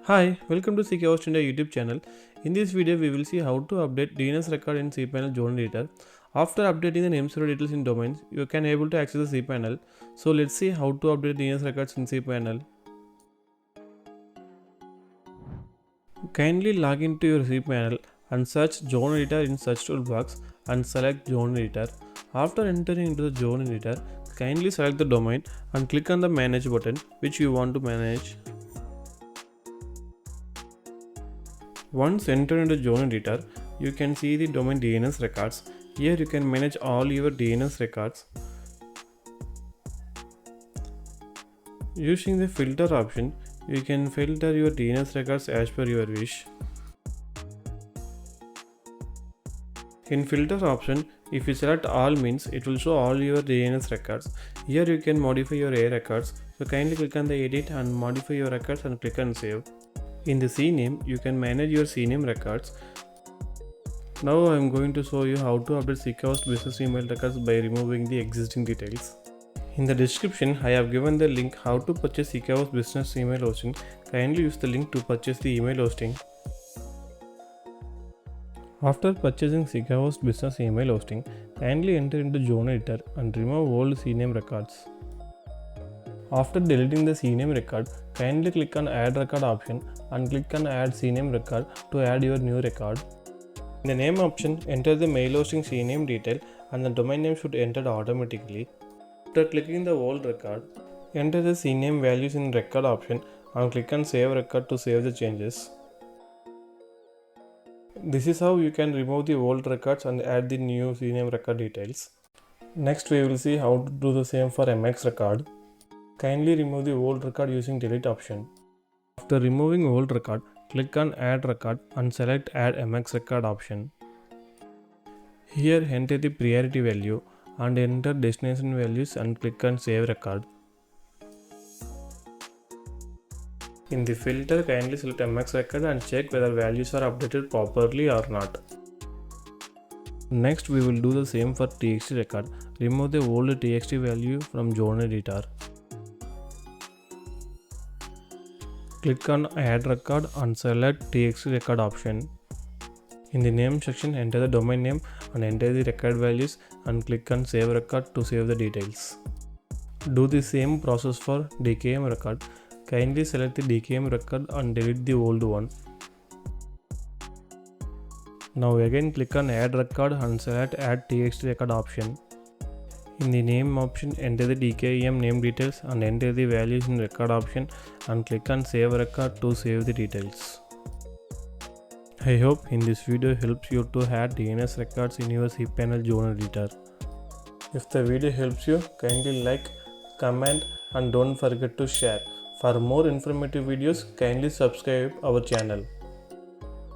Hi, welcome to SeekaHost India YouTube channel. In this video, we will see how to update DNS record in cPanel zone editor. After updating the name server details in domains, you can able to access the cPanel. So let's see how to update DNS records in cPanel. Kindly log into your cPanel and search zone editor in search toolbox and select zone editor. After entering into the zone editor, kindly select the domain and click on the manage button which you want to manage. Once entered into zone editor, you can see the domain DNS records. Here you can manage all your DNS records. Using the filter option, you can filter your DNS records as per your wish. In filter option, if you select all means it will show all your DNS records. Here you can modify your A records. So kindly click on the edit and modify your records and click on save. In the CNAME, you can manage your CNAME records. Now I am going to show you how to update SeekaHost business email records by removing the existing details. In the description, I have given the link how to purchase SeekaHost business email hosting. Kindly use the link to purchase the email hosting. After purchasing SeekaHost business email hosting, kindly enter into zone editor and remove old CNAME records. After deleting the CNAME record, kindly click on add record option and click on add CNAME record to add your new record. In the name option, enter the mail hosting CNAME detail and the domain name should enter automatically. After clicking the old record, enter the CNAME values in record option and click on save record to save the changes. This is how you can remove the old records and add the new CNAME record details. Next we will see how to do the same for MX record. Kindly remove the old record using delete option. After removing old record, click on add record and select add MX record option. Here enter the priority value and enter destination values and click on save record. In the filter, kindly select MX record and check whether values are updated properly or not. Next we will do the same for TXT record. Remove the old TXT value from zone editor. Click on add record and select TXT record option. In the name section, enter the domain name and enter the record values and click on save record to save the details. Do the same process for DKM record. Kindly select the DKM record and delete the old one. Now again click on add record and select add TXT record option. In the name option, enter the DKM name details and enter the values in record option and click on save record to save the details. I hope in this video helps you to add DNS records in your cPanel zone editor. If the video helps you, kindly like, comment and don't forget to share. For more informative videos, kindly subscribe our channel.